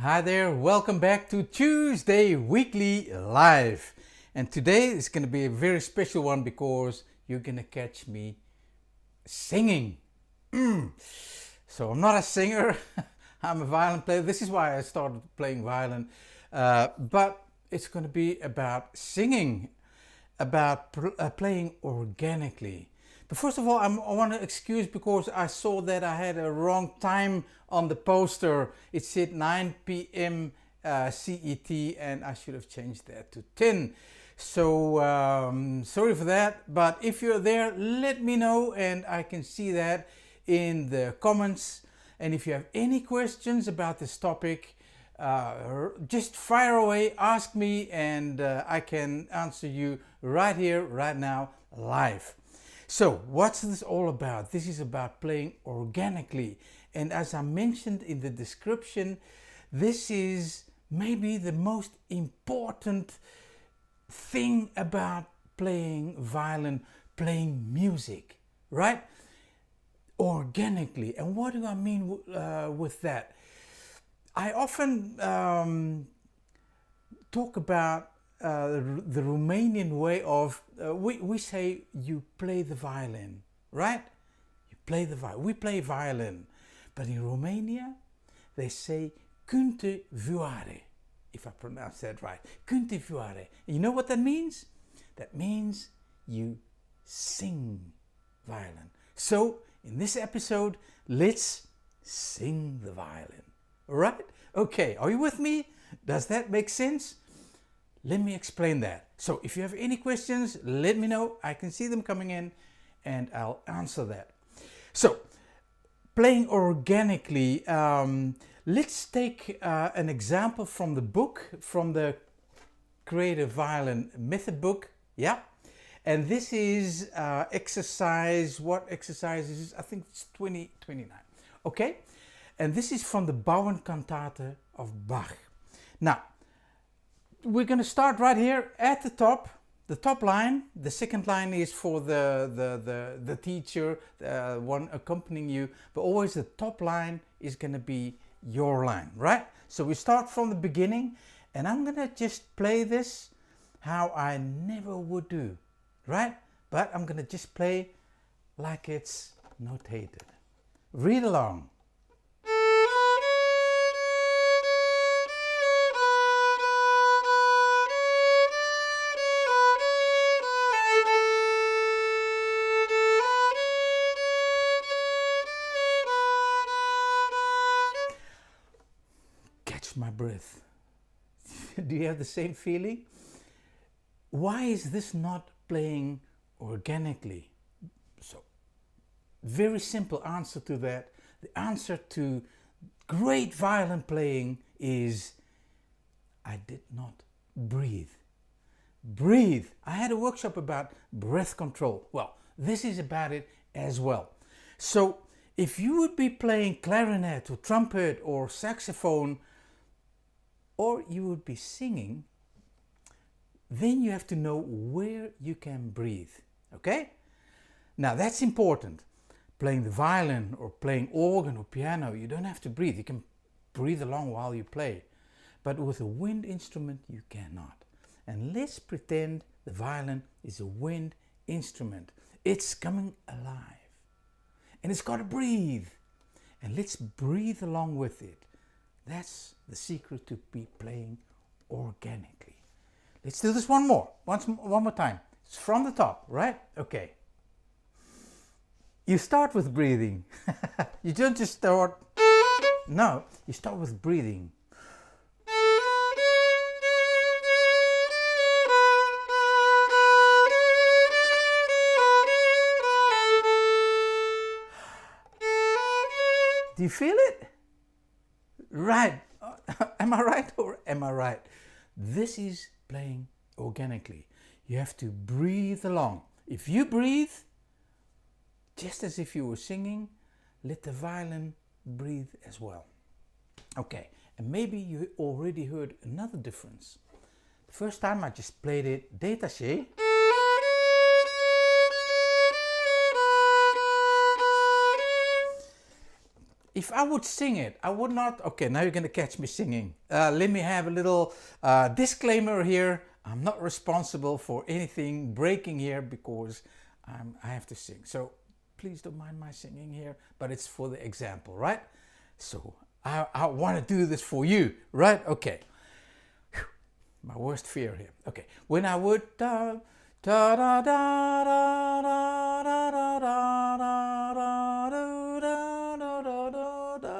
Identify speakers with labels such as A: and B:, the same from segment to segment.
A: Hi there, welcome back to Tuesday Weekly Live. And today is going to be a very special one because you're going to catch me singing. So I'm not a singer, I'm a violin player. This is why I started playing violin. But it's going to be about singing, about playing organically. But first of all, I want to excuse because I saw that I had a wrong time on the poster. It said 9 p.m. CET and I should have changed that to 10. So sorry for that, but if you're there, let me know and I can see that in the comments. And if you have any questions about this topic, just fire away, ask me, and I can answer you right here, right now, live. So what's this all about? This is about playing organically. And as I mentioned in the description, this is maybe the most important thing about playing violin, playing music, right? Organically. And what do I mean with that? I often talk about the Romanian way of, we say you play the violin, right? You play the violin. We play violin. But in Romania, they say cânte vioare, if I pronounce that right. Cânte vioare. You know what that means? That means you sing violin. So, in this episode, let's sing the violin. All right? Okay, are you with me? Does that make sense? Let me explain that. So if you have any questions, let me know. I can see them coming in and I'll answer that. So playing organically, let's take an example from the book, from the Creative Violin Method book. Yeah. And this is exercise, what exercise is this? I think it's 29. Okay. And this is from the Bauernkantate of Bach. Now, we're going to start right here at the top line. The second line is for the teacher, one accompanying you, but always the top line is going to be your line, right? So we start from the beginning and I'm going to just play this how I never would do, right? But I'm going to just play like it's notated. Read along. My breath. Do you have the same feeling? Why is this not playing organically? So, very simple answer to that. The answer to great violin playing is I did not breathe. Breathe. I had a workshop about breath control. Well, this is about it as well. So, if you would be playing clarinet or trumpet or saxophone, or you would be singing, then you have to know where you can breathe, okay? Now that's important. Playing the violin or playing organ or piano, you don't have to breathe. You can breathe along while you play. But with a wind instrument, you cannot. And let's pretend the violin is a wind instrument. It's coming alive. And it's got to breathe. And let's breathe along with it. That's the secret to be playing organically. Let's do this one more time. It's from the top, right? Okay. You start with breathing. You don't just start. No, you start with breathing. Do you feel it? Right. Am I right or am I right? This is playing organically. You have to breathe along. If you breathe, just as if you were singing, let the violin breathe as well. Okay, and maybe you already heard another difference. The first time I just played it détaché. if I would sing it, I would not, okay, now you're gonna catch me singing. Let me have a little disclaimer here. I'm not responsible for anything breaking here because I have to sing. So please don't mind my singing here, but it's for the example, right? So I want to do this for you, right? Okay. Whew. My worst fear here. Okay. When I would da da da da da da da da da da da da,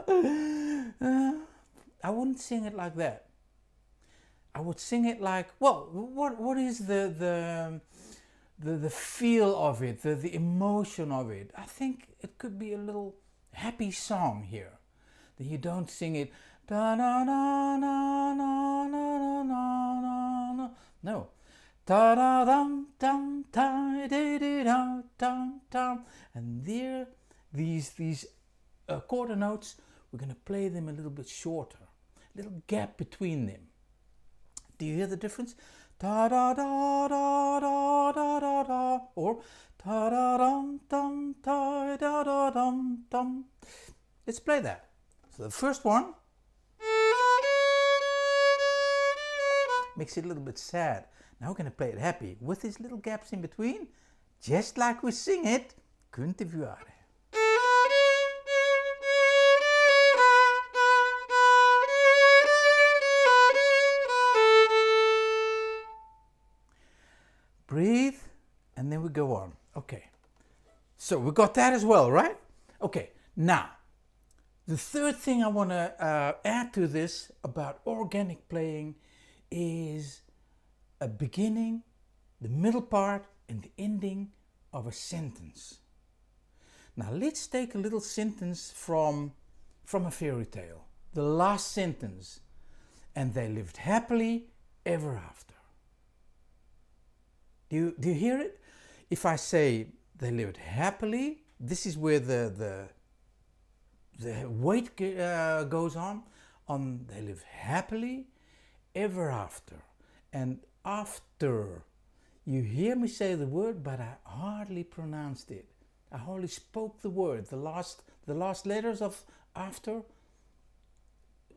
A: I wouldn't sing it like that. I would sing it like, well, what is the feel of it, the emotion of it? I think it could be a little happy song here. That you don't sing it da na na na na na na na na. No. Da da dum dum da da da da dum dum. And there, these quarter notes, we're gonna play them a little bit shorter, a little gap between them. Do you hear the difference? Da da da da da da da da, or da da dum dum da da da dum dum. Let's play that. So the first one makes it a little bit sad. Now we're going to play it happy with these little gaps in between, just like we sing it. Kunt u vuare. Breathe, and then we go on. Okay, so we got that as well, right? Okay, now the third thing I want to add to this about organic playing is a beginning, the middle part, and the ending of a sentence. Now let's take a little sentence from a fairy tale. The last sentence, and they lived happily ever after. Do you hear it? If I say they lived happily, this is where the weight goes on they live happily ever after. And after, you hear me say the word, but I hardly pronounced it. I hardly spoke the word. The last letters of after,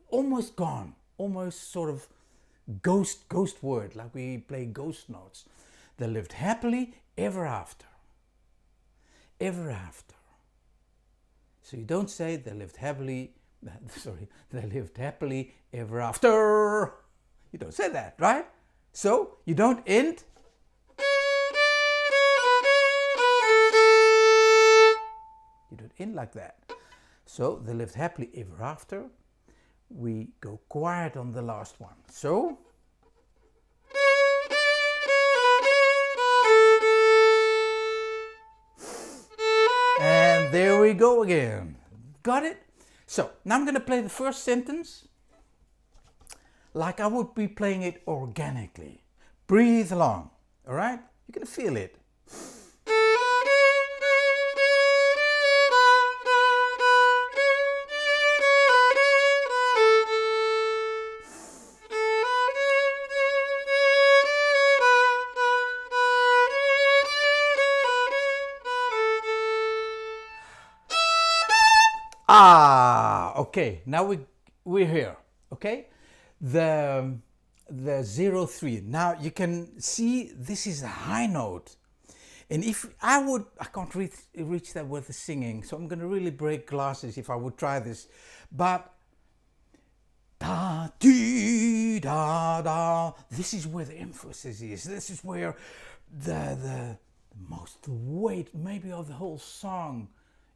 A: almost gone, almost sort of ghost word, like we play ghost notes. They lived happily ever after. Ever after. So you don't say they lived happily, they lived happily ever after. You don't say that, right? So you don't end. You don't end like that. So they lived happily ever after. We go quiet on the last one. So. And there we go again. Got it? So now I'm going to play the first sentence like I would be playing it organically. Breathe along, all right? You're going to feel it. Okay, now we're here, okay? The 0-3. Now you can see this is a high note. And if I can't reach that with the singing, so I'm going to really break glasses if I would try this. But da dee da da, this is where the emphasis is. This is where the most weight maybe of the whole song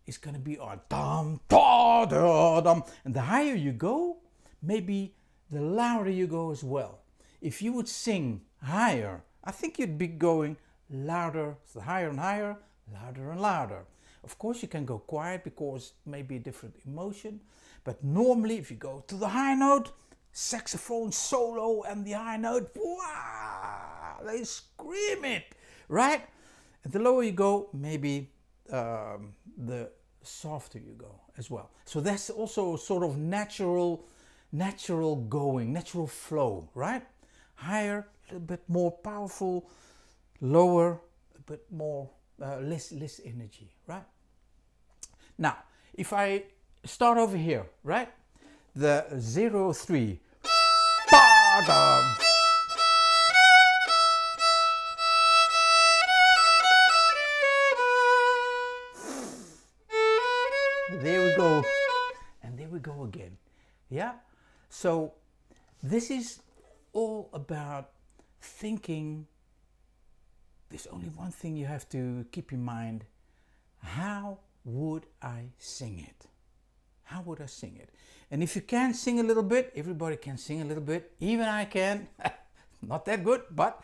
A: is going to be on dum da da dum. And the higher you go, maybe the louder you go as well. If you would sing higher, I think you'd be going louder, so higher and higher, louder and louder. Of course you can go quiet because maybe a different emotion, but normally if you go to the high note, saxophone solo and the high note, wow, they scream it, right? And the lower you go, maybe the softer you go as well. So that's also sort of natural going, natural flow, right? Higher, a little bit more powerful, lower, a bit more, less energy, right? Now, if I start over here, right? The 0-3. Ba-dum. There we go. And there we go again. Yeah? So this is all about thinking. There's only one thing you have to keep in mind. How would I sing it? How would I sing it? And if you can sing a little bit, everybody can sing a little bit. Even I can. Not that good, but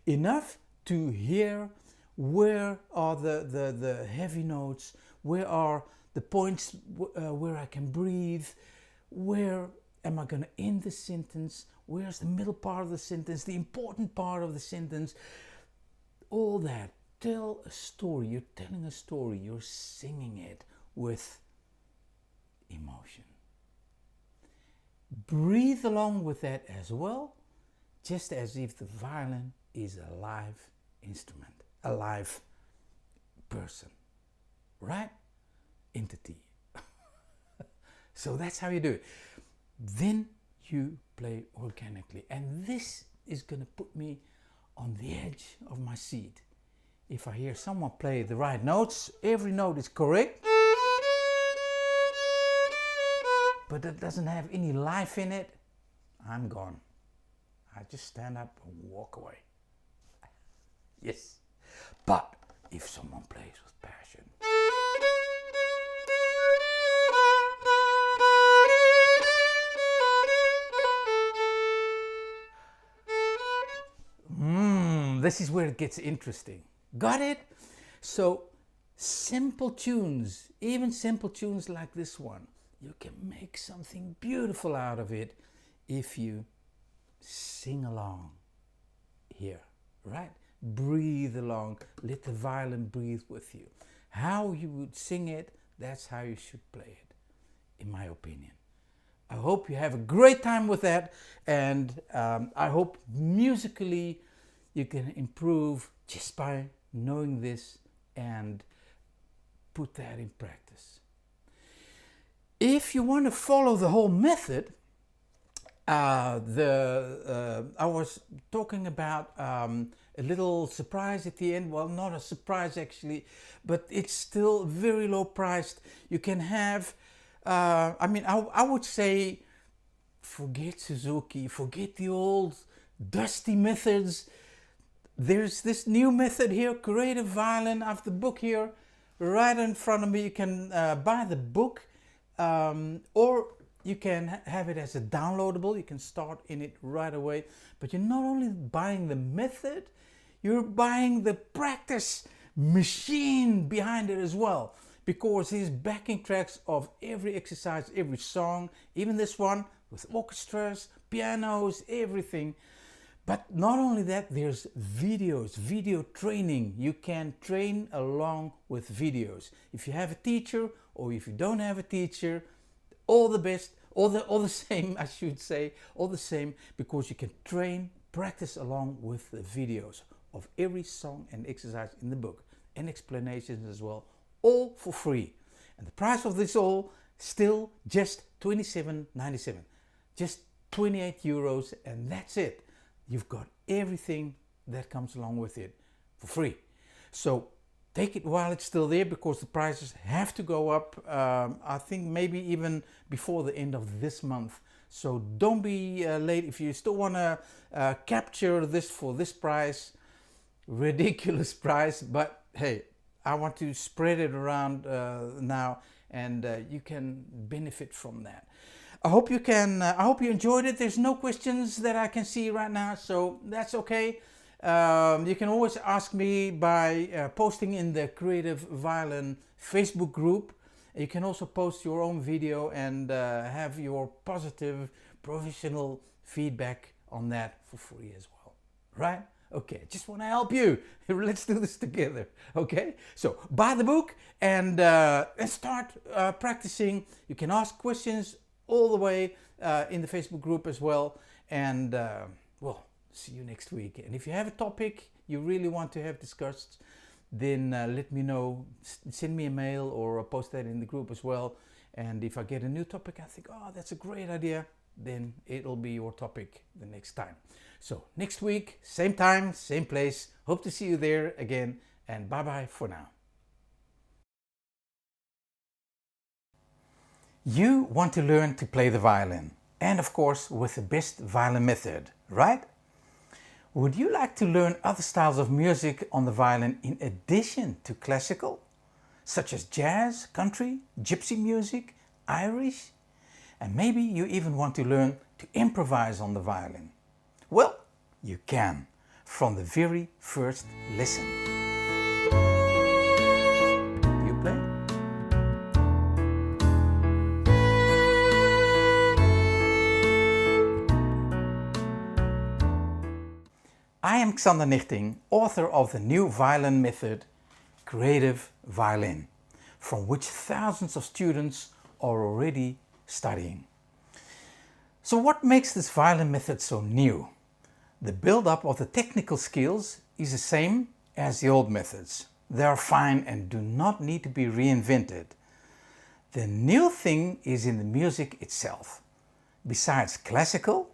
A: enough to hear where are the heavy notes, where are the points where I can breathe, where am I going to end the sentence, where's the middle part of the sentence, the important part of the sentence, all that. Tell a story, you're telling a story, you're singing it with emotion. Breathe along with that as well, just as if the violin is a live instrument, a live person, right? Entity. So that's how you do it. Then you play organically, and this is going to put me on the edge of my seat. If I hear someone play the right notes, every note is correct, but it doesn't have any life in it, I'm gone. I just stand up and walk away. Yes. But if someone plays with passion, this is where it gets interesting. Got it? So simple tunes, even simple tunes like this one, you can make something beautiful out of it if you sing along here, right? Breathe along, let the violin breathe with you. How you would sing it, that's how you should play it, in my opinion. I hope you have a great time with that, and I hope musically you can improve just by knowing this and put that in practice. If you want to follow the whole method, I was talking about a little surprise at the end. Well, not a surprise actually, but it's still very low priced. You can have, I would say, forget Suzuki, forget the old dusty methods. There's this new method here, Creative Violin. I have the book here right in front of me. You can buy the book, or you can have it as a downloadable. You can start in it right away. But you're not only buying the method, you're buying the practice machine behind it as well. Because there's backing tracks of every exercise, every song, even this one with orchestras, pianos, everything. But not only that, there's videos, video training. You can train along with videos. If you have a teacher or if you don't have a teacher, all the best, all the same, I should say, all the same, because you can train, practice along with the videos of every song and exercise in the book and explanations as well, all for free. And the price of this all still just €27.97, just 28 euros, and that's it. You've got everything that comes along with it for free. So take it while it's still there, because the prices have to go up, I think maybe even before the end of this month. So don't be late if you still want to capture this for this price, ridiculous price, but hey, I want to spread it around now, and you can benefit from that. I hope you enjoyed it. There's no questions that I can see right now, so that's okay. You can always ask me by posting in the Creative Violin Facebook group. You can also post your own video and have your positive professional feedback on that for free as well, right? Okay, just want to help you. Let's do this together, okay? So buy the book and start practicing. You can ask questions all the way in the Facebook group as well, and well, see you next week. And if you have a topic you really want to have discussed, then let me know. Send me a mail or post that in the group as well, And if I get a new topic, I think, oh, that's a great idea, then it'll be your topic the next time. So next week, same time, same place. Hope to see you there again, and bye-bye for now. You want to learn to play the violin, and of course with the best violin method, right? Would you like to learn other styles of music on the violin in addition to classical, such as jazz, country, gypsy music, Irish? And maybe you even want to learn to improvise on the violin. Well, you can, from the very first lesson. You play? I am Xander Nichting, author of the new violin method, Creative Violin, from which thousands of students are already studying. So what makes this violin method so new? The build-up of the technical skills is the same as the old methods. They are fine and do not need to be reinvented. The new thing is in the music itself. Besides classical,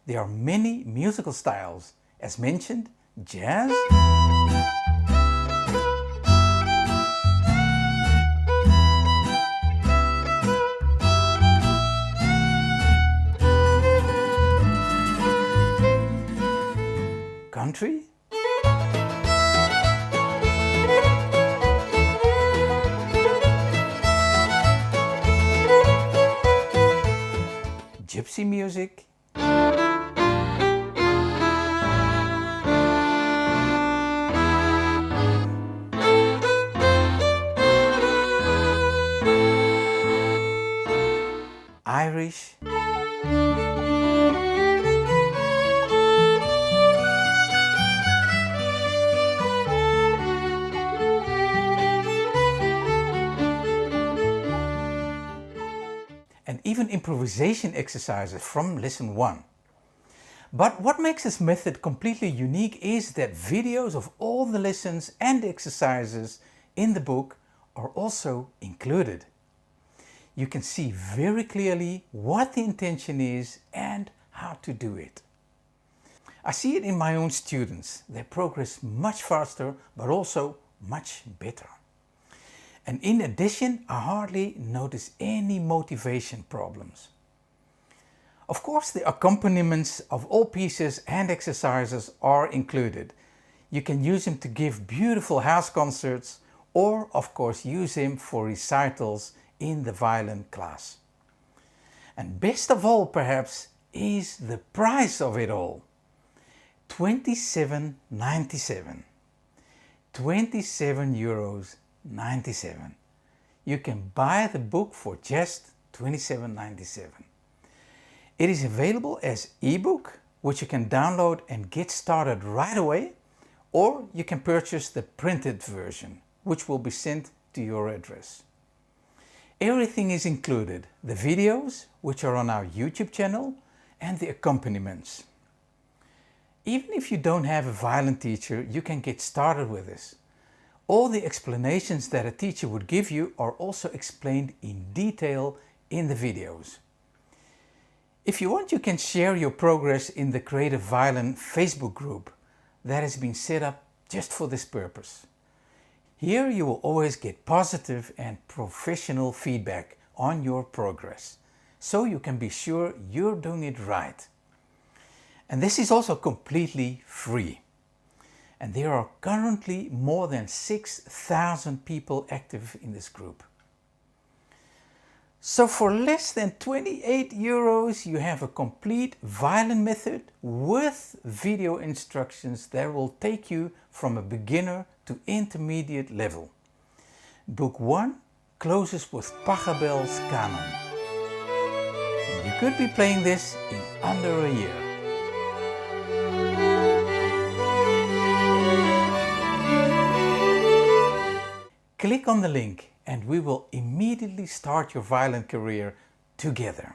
A: there are many musical styles, as mentioned, jazz, country, gypsy music, Irish, and even improvisation exercises from lesson 1. But what makes this method completely unique is that videos of all the lessons and exercises in the book are also included. You can see very clearly what the intention is and how to do it. I see it in my own students. They progress much faster, but also much better. And in addition, I hardly notice any motivation problems. Of course, the accompaniments of all pieces and exercises are included. You can use them to give beautiful house concerts, or of course use them for recitals in the violin class. And best of all perhaps is the price of it all. €27.97. €27.97. You can buy the book for just €27.97. It is available as ebook, which you can download and get started right away, or you can purchase the printed version, which will be sent to your address. Everything is included, the videos, which are on our YouTube channel, and the accompaniments. Even if you don't have a violin teacher, you can get started with this. All the explanations that a teacher would give you are also explained in detail in the videos. If you want, you can share your progress in the Creative Violin Facebook group that has been set up just for this purpose. Here you will always get positive and professional feedback on your progress, so you can be sure you're doing it right. And this is also completely free. And there are currently more than 6,000 people active in this group. So for less than €28 you have a complete violin method with video instructions that will take you from a beginner to intermediate level. Book 1 closes with Pachelbel's Canon. And you could be playing this in under a year. Click on the link and we will immediately start your violin career together.